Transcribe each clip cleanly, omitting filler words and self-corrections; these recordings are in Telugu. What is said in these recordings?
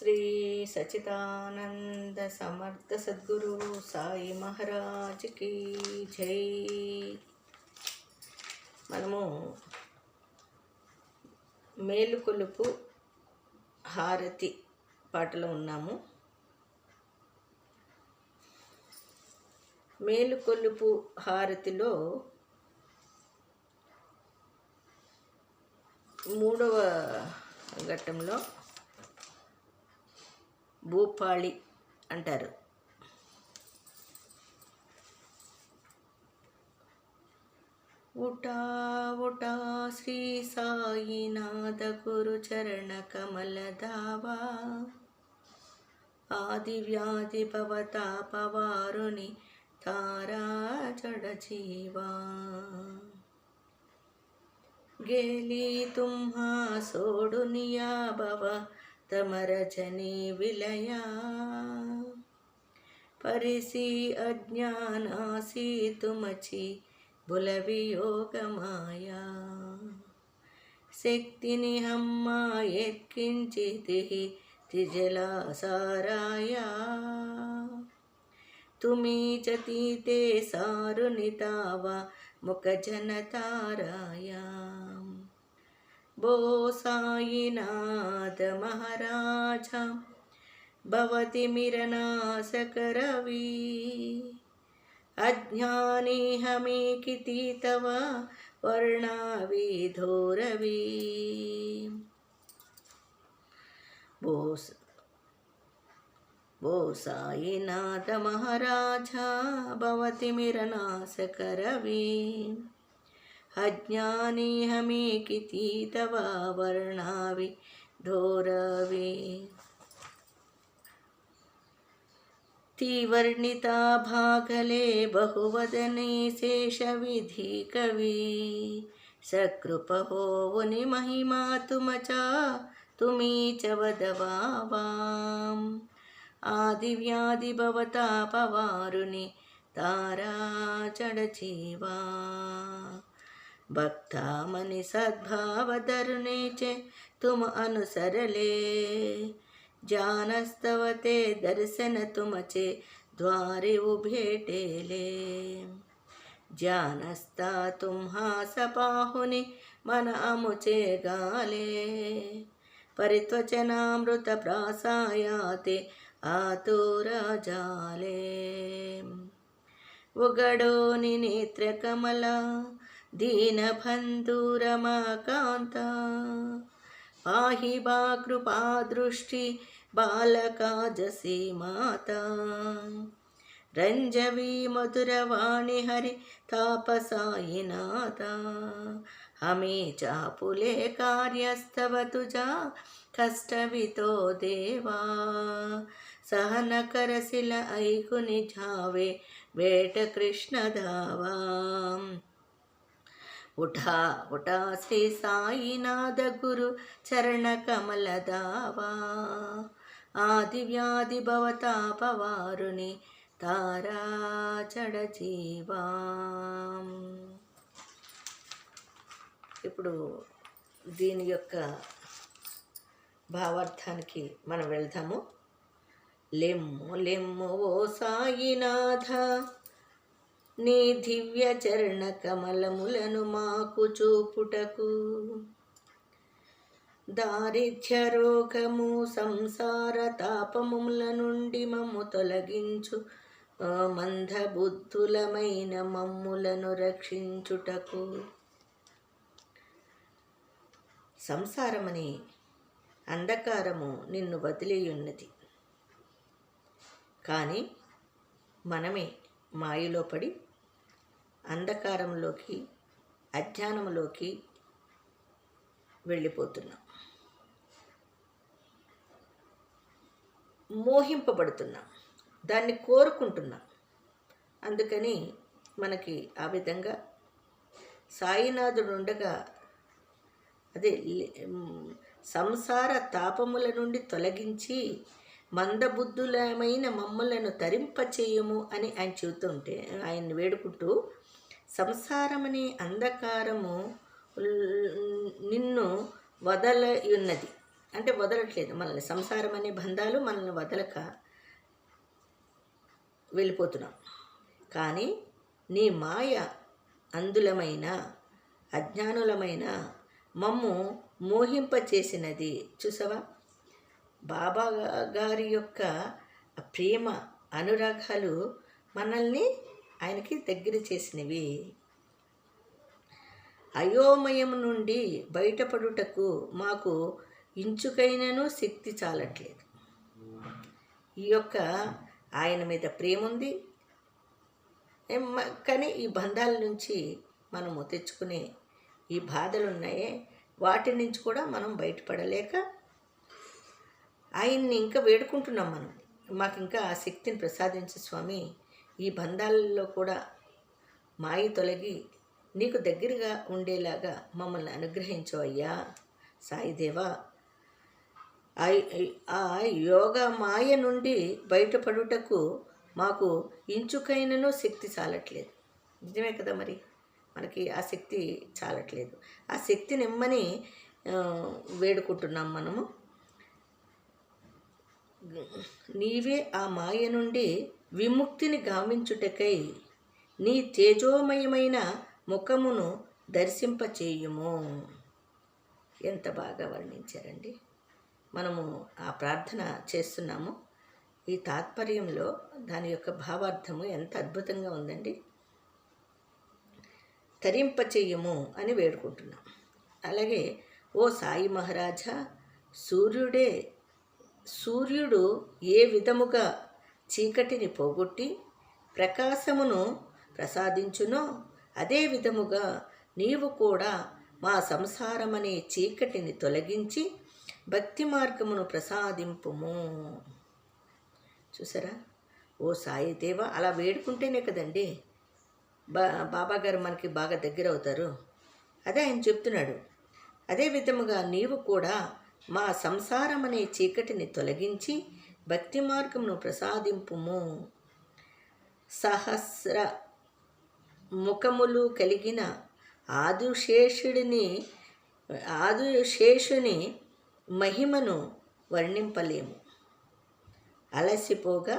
శ్రీ సచిదానంద సమర్థ సద్గురు సాయి మహారాజ్కి జై. మనము మేలుకొలుపు హారతి పాటలో ఉన్నాము. మేలుకొలుపు హారతిలో 3వ ఘట్టంలో భూపాళి అంటారు. ఉటా ఉటా శ్రీ సాయినాథ గురు చరణ కమల దావా, ఆది వ్యాధి భవతాపవారుని తారా జడ జీవా, गेली तुम्हा सोडुनिया भव तमरजनी विलया, परिसी अज्ञानासी तुमची बुलवियोग माया, शक्तिनि हम्मा एत्किंचितिहि तिजला साराया, तुमी जतीते सारुनितावा मुख जनताराया, बो साईनाथ महाराजा भवति मिरनाशक रवि, अज्ञानी हमी किति तव वर्णावि धोरवि, बो साईनाथ महाराजा भवति मिरनाशक रवि, अज्ञानी हमी किति तव वर्णावि धोरवि, तिवर्णिता भागले बहुवदने शेषविधि कवि, सकृपहो मुनि महिमा तुमचा तुमी च वदवावाम, आदि व्याधि भवतापवारुनि तारा जड जीवा, भक्ता मनि सद्भाव दरुने चे तुम अनुसरले, जानस्तवते दर्शन तुमचे द्वारे उभेटेले, जानस्ता तुम्हा सपाहुनि मन अमुचे गाले, परित्वचनामृत प्रासायाते आतुरा जाले, उगडोनि नेत्र कमला दीनबन्धु रमाकान्ता, पाहि बा कृपा दृष्टि बालका जसी माता, रंजवी मधुरवाणी हरि तापसायिनाथा, हमें चापुले कार्यस्तव तुझा कष्टवितो देवा, सहन करसिल ऐकुनि झावे बेट कृष्ण धावा, उठा उठा श्री साईनाथ गुरु चरण कमल दावा, आदि व्याधि भवतापवारुनि तारा जड जीवा. ఇప్పుడు దీని యొక్క భావార్థానికి మనం వెళ్దాము. లెమ్ము లెమ్ము ఓ సాయినాథ, నీ దివ్య చరణ కమలములను మాకు చూపుటకు, దారిద్ర్య రోగము సంసార తాపముల నుండి మమ్ము తొలగించు, మందబుద్ధులమైన మమ్ములను రక్షించుటకు. సంసారమని అంధకారము నిన్ను వదిలియున్నది, కానీ మనమే మాయలో పడి అంధకారంలోకి అజ్ఞానంలోకి వెళ్ళిపోతున్నాం, మోహింపబడుతున్నాం, దాన్ని కోరుకుంటున్నాం. అందుకని మనకి ఆ విధంగా సాయినాథుడు ఉండగా అదే సంసార తాపముల నుండి తొలగించి మందబుద్ధులమైన మమ్మలను తరింపచేయము అని ఆయన చెబుతుంటే, ఆయన్ని వేడుకుంటూ సంసారమనే అంధకారము నిన్ను వదలయున్నది, అంటే వదలట్లేదు మనల్ని. సంసారం అనే బంధాలు మనల్ని వదలక వెళ్ళిపోతున్నాం. కానీ నీ మాయ అందులమైన అజ్ఞానులమైన మమ్ము మోహింపచేసినది. చూసావా, బాబా గారి యొక్క ప్రేమ అనురాగాలు మనల్ని ఆయనకి దగ్గర చేసినవి. అయోమయం నుండి బయటపడుటకు మాకు ఇంచుకైనను శక్తి చాలట్లేదు. ఈ యొక్క ఆయన మీద ప్రేమ ఉంది, కానీ ఈ బంధాల నుంచి మనము తెచ్చుకునే ఈ బాధలు ఉన్నాయే, వాటి నుంచి కూడా మనం బయటపడలేక ఆయన్ని ఇంకా వేడుకుంటున్నాం. మాకు ఇంకా ఆ శక్తిని ప్రసాదించు స్వామి, ఈ బంధాలలో కూడా మాయ తొలగి నీకు దగ్గరగా ఉండేలాగా మమ్మల్ని అనుగ్రహించు అయ్యా సాయిదేవా. ఆ యోగ మాయ నుండి బయటపడుటకు మాకు ఇంచుకైనను శక్తి చాలట్లేదు. నిజమే కదా, మరి మనకి ఆ శక్తి చాలట్లేదు. ఆ శక్తి నిమ్మని వేడుకుంటున్నాం మనము. నీవే ఆ మాయ నుండి విముక్తిని గావించుటకై నీ తేజోమయమైన ముఖమును దర్శింపచేయుము. ఎంత బాగా వర్ణించారండి. మనము ఆ ప్రార్థన చేస్తున్నాము. ఈ తాత్పర్యంలో దాని యొక్క భావార్థము ఎంత అద్భుతంగా ఉందండి. తరింపచేయము అని వేడుకుంటున్నాం. అలాగే ఓ సాయి మహారాజా, సూర్యుడు ఏ విధముగా చీకటిని పోగొట్టి ప్రకాశమును ప్రసాదించునో అదే విధముగా నీవు కూడా మా సంసారమనే చీకటిని తొలగించి భక్తి మార్గమును ప్రసాదింపుము. చూసారా, ఓ సాయి దేవ, అలా వేడుకుంటేనే కదండి బాబా గారు మనకి బాగా దగ్గర అవుతారు. అదే ఆయన చెప్తున్నాడు. అదే విధముగా నీవు కూడా మా సంసారం అనే చీకటిని తొలగించి భక్తి మార్గమును ప్రసాదింపుము. సహస్ర ముఖములు కలిగిన ఆదిశేషుని మహిమను వర్ణింపలేము. అలసిపోగా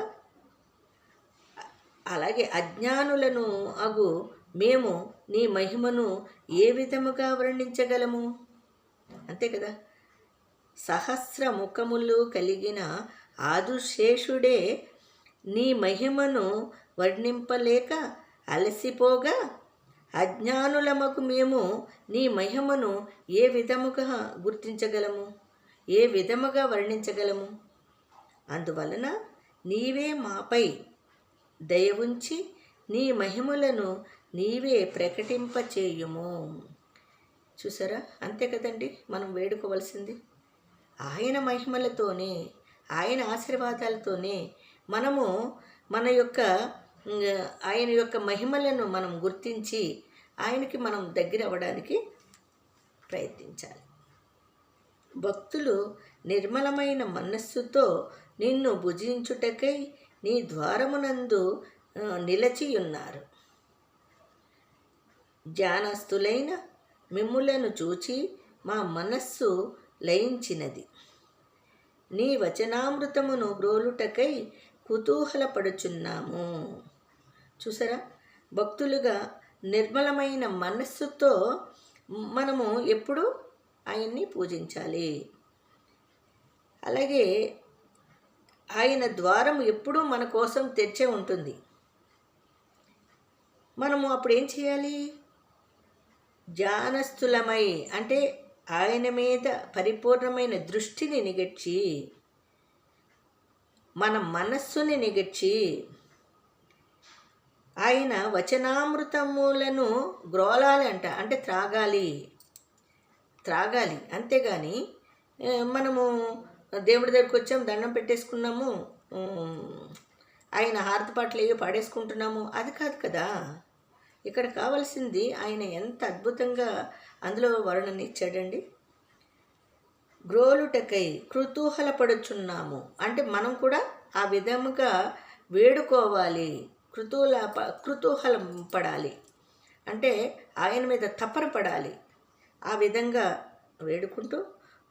అలాగే అజ్ఞానులను అగు మేము నీ మహిమను ఏ విధముగా వర్ణించగలము? అంతే కదా. సహస్ర ముఖములు కలిగిన ఆదిశేషుడే నీ మహిమను వర్ణింపలేక అలసిపోగా అజ్ఞానులమకు మేము నీ మహిమను ఏ విధముగా గుర్తించగలము, ఏ విధముగా వర్ణించగలము? అందువలన నీవే మాపై దయ ఉంచి నీ మహిమలను నీవే ప్రకటింపచేయుము. చూసారా, అంతే కదండి మనం వేడుకోవలసింది. ఆయన మహిమలతోనే, ఆయన ఆశీర్వాదాలతోనే మనము ఆయన యొక్క మహిమలను మనం గుర్తించి ఆయనకి మనం దగ్గర అవ్వడానికి ప్రయత్నించాలి. భక్తులు నిర్మలమైన మనస్సుతో నిన్ను భుజించుటకై నీ ద్వారమునందు నిలచియున్నారు. ధ్యానస్థులైన మిమ్ములను చూచి మా మనస్సు లయించినది. నీ వచనామృతమును గ్రోలుటకై కుతూహలపడుచున్నాము. చూసారా, భక్తులుగా నిర్మలమైన మనస్సుతో మనము ఎప్పుడు ఆయన్ని పూజించాలి. అలాగే ఆయన ద్వారం ఎప్పుడూ మన కోసం తెరిచే ఉంటుంది. మనము అప్పుడు ఏం చేయాలి? ధ్యానస్థులమై, అంటే ఆయన మీద పరిపూర్ణమైన దృష్టిని నిగర్చి, మన మనస్సుని నిగర్చి ఆయన వచనామృతములను గ్రోలాలి అంటే త్రాగాలి. అంతేగాని మనము దేవుడి దగ్గరికి వచ్చాము, దండం పెట్టేసుకున్నాము, ఆయన హారతి పాటలు ఏవో పాడేసుకుంటున్నాము, అది కాదు కదా. ఇక్కడ కావాల్సింది ఆయన ఎంత అద్భుతంగా అందులో వర్ణన ఇచ్చాడండి. గ్రోలుటకై కుతూహలపడుచున్నాము అంటే మనం కూడా ఆ విధముగా వేడుకోవాలి, కుతూహలం పడాలి, అంటే ఆయన మీద తపన పడాలి. ఆ విధంగా వేడుకుంటూ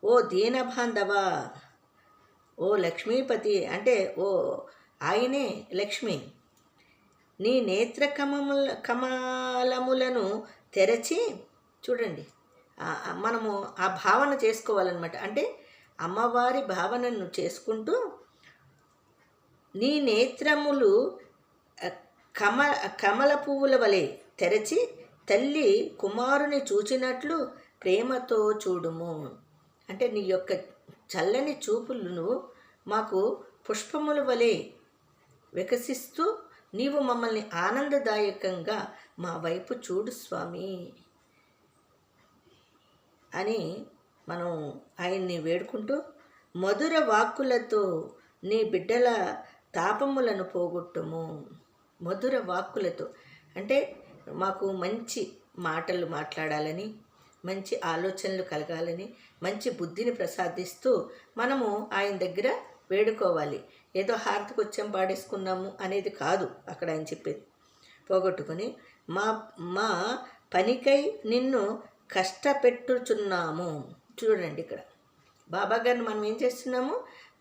ఓ దీనబాంధవ, ఓ లక్ష్మీపతి అంటే ఓ ఆయనే లక్ష్మి, నీ నేత్ర కమలములను తెరచి చూడండి. మనము ఆ భావన చేసుకోవాలన్నమాట. అంటే అమ్మవారి భావనను చేసుకుంటూ నీ నేత్రములు కమ కమల పువ్వుల వలె తెరచి తల్లి కుమారుని చూచినట్లు ప్రేమతో చూడుము. అంటే నీ యొక్క చల్లని చూపులను మాకు పుష్పముల వలె వికసిస్తూ నీవు మమ్మల్ని ఆనందదాయకంగా మా వైపు చూడు స్వామి అని మనం ఆయన్ని వేడుకుంటూ, మధుర వాక్కులతో నీ బిడ్డల తాపములను పోగొట్టుము. మధుర వాక్కులతో అంటే మాకు మంచి మాటలు మాట్లాడాలని, మంచి ఆలోచనలు కలగాలని, మంచి బుద్ధిని ప్రసాదిస్తూ మనము ఆయన దగ్గర వేడుకోవాలి. ఏదో హారతికొచ్చాం పాడేసుకున్నాము అనేది కాదు అక్కడ ఆయన చెప్పేది. పోగొట్టుకొని మా మా పనికై నిన్ను కష్టపెట్టుచున్నాము. చూడండి, ఇక్కడ బాబాగారిని మనం ఏం చేస్తున్నాము,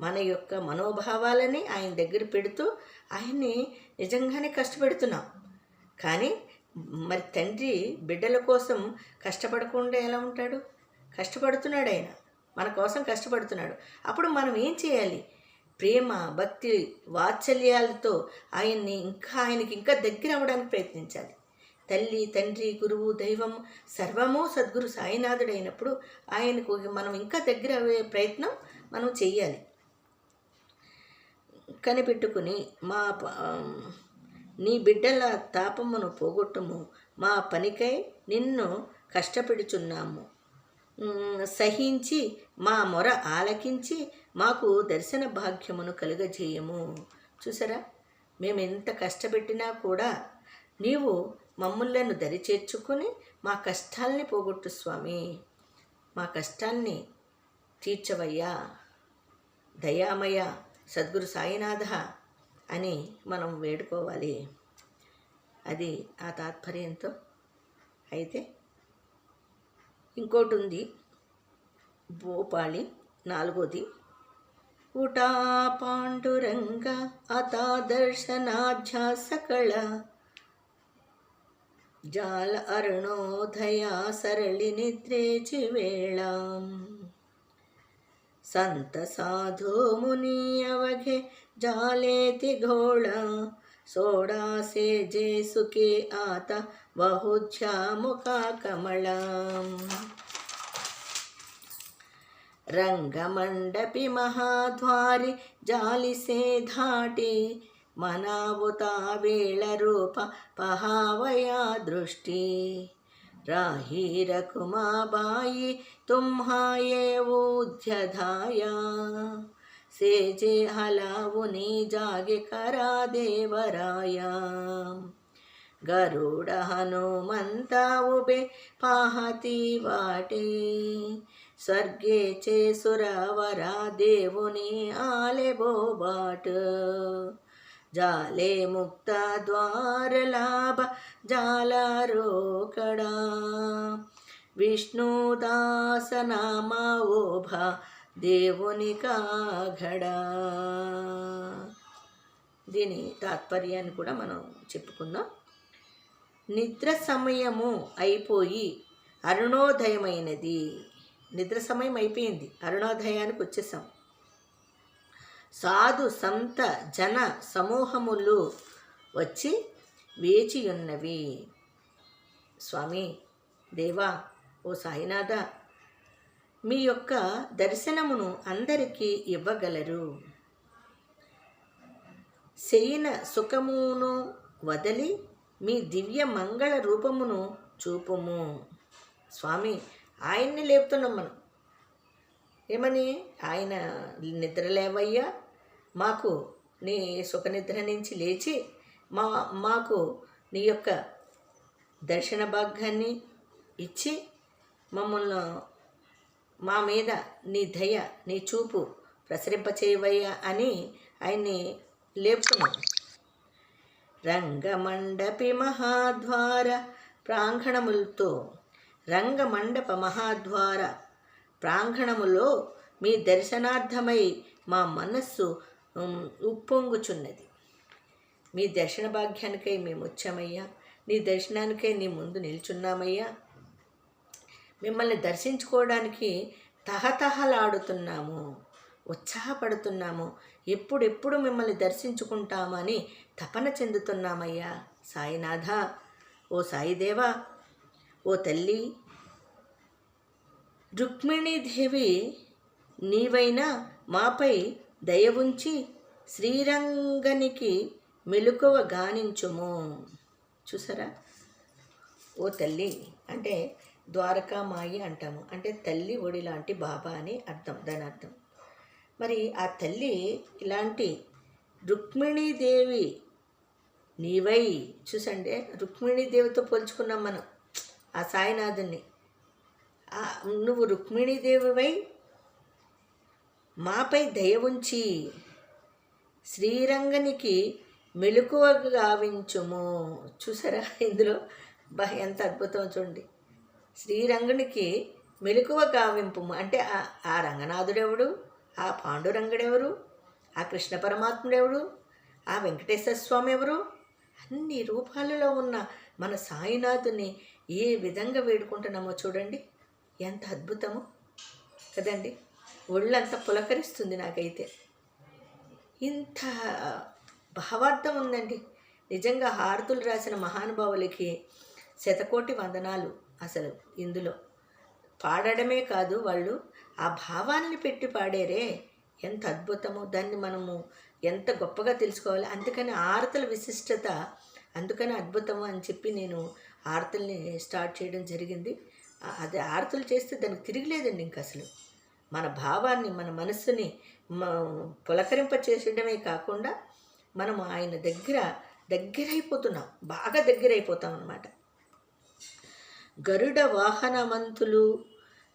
మన యొక్క మనోభావాలని ఆయన దగ్గర పెడుతూ ఆయన్ని నిజంగానే కష్టపెడుతున్నాం. కానీ మరి తండ్రి బిడ్డల కోసం కష్టపడకుండా ఎలా ఉంటాడు? కష్టపడుతున్నాడు, ఆయన మన కోసం కష్టపడుతున్నాడు. అప్పుడు మనం ఏం చేయాలి? ప్రేమ, భక్తి, వాత్సల్యాలతో ఆయనకి ఇంకా దగ్గర అవ్వడానికి ప్రయత్నించాలి. తల్లి, తండ్రి, గురువు, దైవం సర్వము సద్గురు సాయినాథుడైనప్పుడు ఆయనకు మనం ఇంకా దగ్గర అయ్యే ప్రయత్నం మనం చెయ్యాలి. కనిపెట్టుకుని నీ బిడ్డల తాపమును పోగొట్టుము, మా పనికై నిన్ను కష్టపెడుచున్నాము. సహించి మా మొర ఆలకించి మాకు దర్శన భాగ్యమును కలుగజేయము. చూసారా, మేము ఎంత కష్టపెట్టినా కూడా నీవు మమ్ములను దరిచేర్చుకొని మా కష్టాల్ని పోగొట్టు స్వామి, మా కష్టాల్ని తీర్చవయ్యా దయామయ సద్గురు సాయినాథ అని మనం వేడుకోవాలి. అది ఆ తాత్పర్యంతో. అయితే ఇంకోటి ఉంది, భోపాళి 4వ. ఉటా పాండురంగ అతాదర్శనాధ్యాసకళ జాల అరుణోదయా సరళి నిద్రేచి వేళ సంత సాధు ముని అవఘೆ జాలేతి ఘోళ సోడాసే జేసుకే ఆత బహుధ్యా ముఖ కమళ రంగమండపి మహాద్వారి జాలిసే ధాటి మనావుతా వేళ రూప పహావయా దృష్టి राही रकुमाबाई तुम्हाये ऊध्यधाया सेजे हलावुनी जागे करा देवराया गरुड हनुमंता उबे पाहती वाटे स्वर्गे चे सुरवरा దేవుని आले बोबाट जाले मुक्ता द्वार लाभ जाला रोकड़ा विष्णुदास नामा ओभा దేవుని కాఘడా. దీని తాత్పర్యాన్ని కూడా మనం చెప్పుకుందాం. నిద్ర సమయము అయిపోయి అరుణోదయమైనది. నిద్ర సమయం అయిపోయింది, అరుణోదయానికి వచ్చేసాం. సాధు సంత జన సమూహములు వచ్చి వేచియున్నవి. స్వామి, దేవా, ఓ సాయినాథ, మీ యొక్క దర్శనమును అందరికీ ఇవ్వగలరు. శయన సుఖమును వదలి మీ దివ్య మంగళ రూపమును చూపుము. స్వామి, ఆయన్ని లేపుతున్నాం మనం. ఏమని? ఆయన నిద్రలేవయ్యా, మాకు నీ సుఖనిద్ర నుంచి లేచి మాకు నీ యొక్క దర్శన భాగ్యాన్ని ఇచ్చి మమ్మల్ని మా మీద నీ దయ, నీ చూపు ప్రసరింపచేయవయ్యా అని ఆయన్ని లేపుతున్నాం. రంగమండపి మహాద్వార ప్రాంగణములతో, రంగమండప మహాద్వార ప్రాంగణములో మీ దర్శనార్థమై మా మనస్సు ఉప్పొంగుచున్నది. మీ దర్శన భాగ్యానికై మేము వచ్చామయ్యా, నీ దర్శనానికై నీ ముందు నిల్చున్నామయ్యా. మిమ్మల్ని దర్శించుకోవడానికి తహతహలాడుతున్నాము, ఉత్సాహపడుతున్నాము. ఎప్పుడెప్పుడు మిమ్మల్ని దర్శించుకుంటామని తపన చెందుతున్నామయ్యా. సాయినాథ, ఓ సాయిదేవా, ఓ తల్లి రుక్మిణీదేవి, నీవైనా మాపై దయ ఉంచి శ్రీరంగనికి మెలకువ గానించుము. చూసారా, ఓ తల్లి అంటే ద్వారకామాయి అంటాము, అంటే తల్లి ఒడి లాంటి బాబా అని అర్థం, దాని అర్థం. మరి ఆ తల్లి ఇలాంటి రుక్మిణీదేవి నీవై, చూసండి రుక్మిణీదేవితో పోల్చుకున్నాం మనం ఆ సాయినాథుని. నువ్వు రుక్మిణీదేవివై మాపై దయ ఉంచి శ్రీరంగనికి మెలకువ గావించుము. చూసారా, ఇందులో ఎంత అద్భుతం చూడండి. శ్రీరంగునికి మెలకువ గావింపు అంటే ఆ రంగనాథుడెవడు, ఆ పాండురంగుడెవరు, ఆ కృష్ణ పరమాత్ముడెవడు, ఆ వెంకటేశ్వర స్వామి ఎవరు, అన్ని రూపాలలో ఉన్న మన సాయినాథుని ఏ విధంగా వేడుకుంటున్నామో చూడండి, ఎంత అద్భుతమో కదండి. ఒళ్ళంతా పులకరిస్తుంది నాకైతే. ఇంత భావార్థం ఉందండి నిజంగా. హారతులు రాసిన మహానుభావులకి శతకోటి వందనాలు. అసలు ఇందులో పాడడమే కాదు, వాళ్ళు ఆ భావాన్ని పెట్టి పాడారే, ఎంత అద్భుతమో. దాన్ని మనము ఎంత గొప్పగా తెలుసుకోవాలి. అందుకని ఆరతుల విశిష్టత, అందుకని అద్భుతము అని చెప్పి నేను ఆరతుల్ని స్టార్ట్ చేయడం జరిగింది. అది ఆరతులు చేస్తే దానికి తిరిగిలేదండి ఇంక అసలు. మన భావాన్ని, మన మనస్సుని పులకరింప చేసడమే కాకుండా మనము ఆయన దగ్గరైపోతున్నాం, బాగా దగ్గరైపోతాం అన్నమాట. గరుడ వాహనమంతులు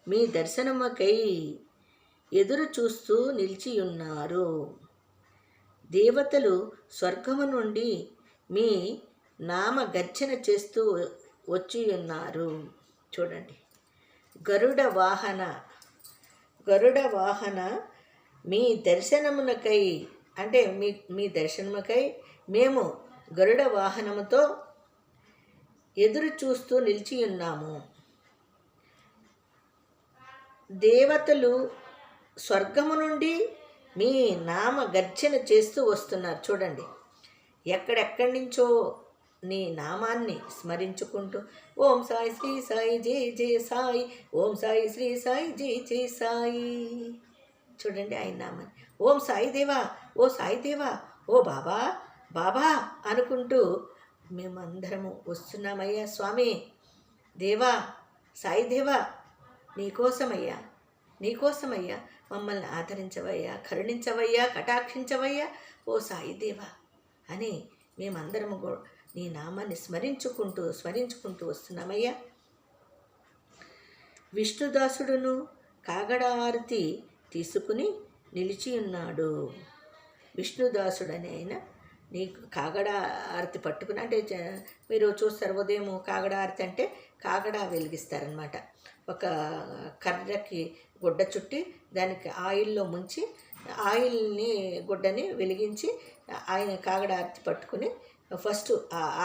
మీ దర్శనముకై ఎదురు చూస్తూ నిలిచియున్నారు. దేవతలు స్వర్గము నుండి మీ నామ గర్జన చేస్తూ వచ్చి ఉన్నారు. చూడండి, గరుడ వాహన మీ దర్శనమునకై, అంటే మీ దర్శనముకై మేము గరుడ వాహనముతో ఎదురు చూస్తూ నిలిచి ఉన్నాము. దేవతలు స్వర్గము నుండి మీ నామ గర్జన చేస్తూ వస్తున్నారు. చూడండి, ఎక్కడెక్కడి నుంచో నీ నామాన్ని స్మరించుకుంటూ ఓం సాయి శ్రీ సాయి జయ జయ సాయి, ఓం సాయి శ్రీ సాయి జయ జయ సాయి. చూడండి ఆయన నామాన్ని, ఓం సాయిదేవా, ఓ సాయిదేవా, ఓ బాబా బాబా అనుకుంటూ మేమందరము వస్తున్నామయ్యా. స్వామి దేవా, సాయిదేవా, నీకోసమయ్యా, నీకోసమయ్యా, మమ్మల్ని ఆదరించవయ్యా, కరుణించవయ్యా, కటాక్షించవయ్యా ఓ సాయిదేవా అని మేమందరము నీ నామాన్ని స్మరించుకుంటూ వస్తున్నామయ్యా. విష్ణుదాసుడును కాగడ హారతి తీసుకుని నిలిచి ఉన్నాడు. విష్ణుదాసుడని ఆయన నీకు కాగడ హారతి పట్టుకుని, అంటే మీరు చూస్తారు ఉదయం కాగడ హారతి అంటే కాగడ వెలిగిస్తారనమాట. ఒక కర్రకి గుడ్డ చుట్టి దానికి ఆయిల్లో ముంచి ఆయిల్ని గుడ్డని వెలిగించి ఆయన కాగడ హారతి పట్టుకుని ఫస్ట్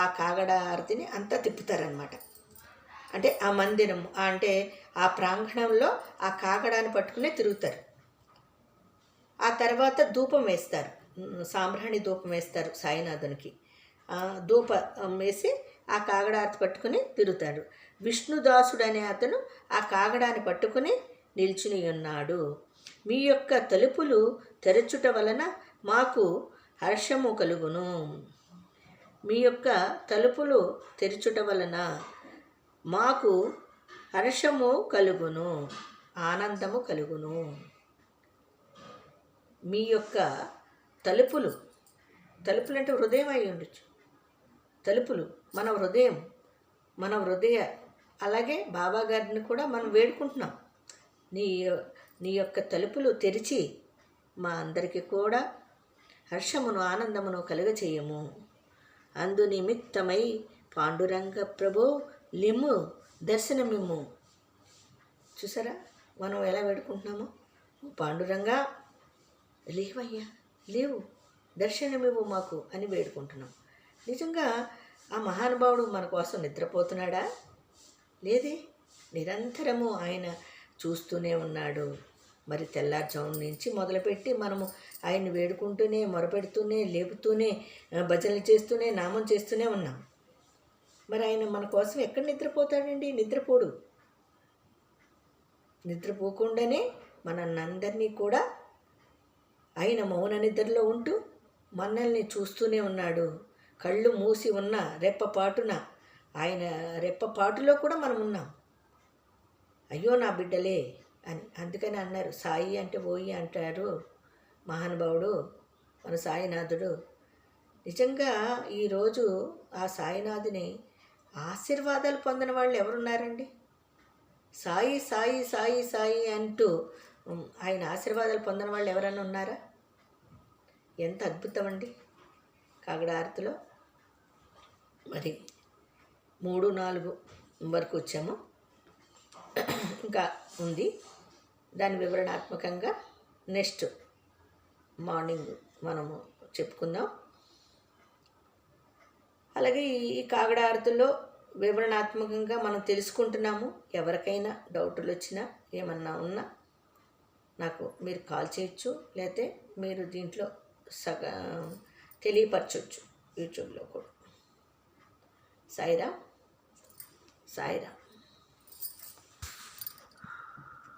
ఆ కాగడ హారతిని అంతా తిప్పుతారనమాట. అంటే ఆ మందిరం, అంటే ఆ ప్రాంగణంలో ఆ కాగడాన్ని పట్టుకునే తిరుగుతారు. ఆ తర్వాత ధూపం వేస్తారు, సాంబ్రాణి ధూపం వేస్తారు సాయినాథునికి. ధూపం వేసి ఆ కాగడ హారతి పట్టుకుని తిరుగుతాడు. విష్ణుదాసుడు అనే అతను ఆ కాగడాన్ని పట్టుకుని నిల్చుని ఉన్నాడు. మీ యొక్క తలుపులు తెరచుట వలన మాకు హర్షము కలుగును. మీ యొక్క తలుపులు తెరచుట వలన మాకు హర్షము కలుగును, ఆనందము కలుగును. మీ యొక్క తలుపులు అంటే హృదయం అయి ఉండొచ్చు. తలుపులు మన హృదయ అలాగే బాబా గారిని కూడా మనం వేడుకుంటున్నాం. నీ యొక్క తలుపులు తెరిచి మా అందరికీ కూడా హర్షమును ఆనందమును కలుగచేయము. అందు నిమిత్తమై పాండురంగ ప్రభో లిమ్ము దర్శనమిమ్ము. చూసారా, మనం ఎలా వేడుకుంటున్నామో, "ఓ పాండురంగా లేవయ్యా, లేవు, దర్శనమివ్వు మాకు" అని వేడుకుంటున్నాం. నిజంగా ఆ మహానుభావుడు మన కోసం నిద్రపోతున్నాడా? లేదే. నిరంతరము ఆయన చూస్తూనే ఉన్నాడు. మరి తెల్లారుజాము నుంచి మొదలుపెట్టి మనము ఆయన్ని వేడుకుంటూనే, మొరపెడుతూనే, లేపుతూనే, భజనలు చేస్తూనే, నామం చేస్తూనే ఉన్నాం. మరి ఆయన మన కోసం ఎక్కడ నిద్రపోతాడండి? నిద్రపోడు. నిద్రపోకుండానే మనందరినీ కూడా ఆయన మౌన నిద్రలో ఉంటూ మనల్ని చూస్తూనే ఉన్నాడు. కళ్ళు మూసి ఉన్న రెప్పపాటున, ఆయన రెప్పపాటులో కూడా మనం ఉన్నాం. అయ్యో నా బిడ్డలే అని అందుకని అన్నారు. సాయి అంటే ఓయి అంటారు మహానుభావుడు మన సాయినాథుడు. నిజంగా ఈరోజు ఆ సాయినాథుని ఆశీర్వాదాలు పొందిన వాళ్ళు ఎవరున్నారండి? సాయి సాయి సాయి సాయి అంటూ ఆయన ఆశీర్వాదాలు పొందిన వాళ్ళు ఎవరైనా ఉన్నారా? ఎంత అద్భుతం అండి. కాగడ హారతిలో మరి 3, 4 వరకు వచ్చాము. ఇంకా ఉంది. దాని వివరణాత్మకంగా నెక్స్ట్ మార్నింగ్ మనము చెప్పుకుందాం. అలాగే ఈ కాగడ హారతుల్లో వివరణాత్మకంగా మనం తెలుసుకుంటున్నాము. ఎవరికైనా డౌట్లు వచ్చినా ఏమన్నా ఉన్నా నాకు మీరు కాల్ చేయొచ్చు, లేకపోతే మీరు దీంట్లో తెలియపరచవచ్చు యూట్యూబ్లో కూడా. సాయిరామ్. సాయిరామ్.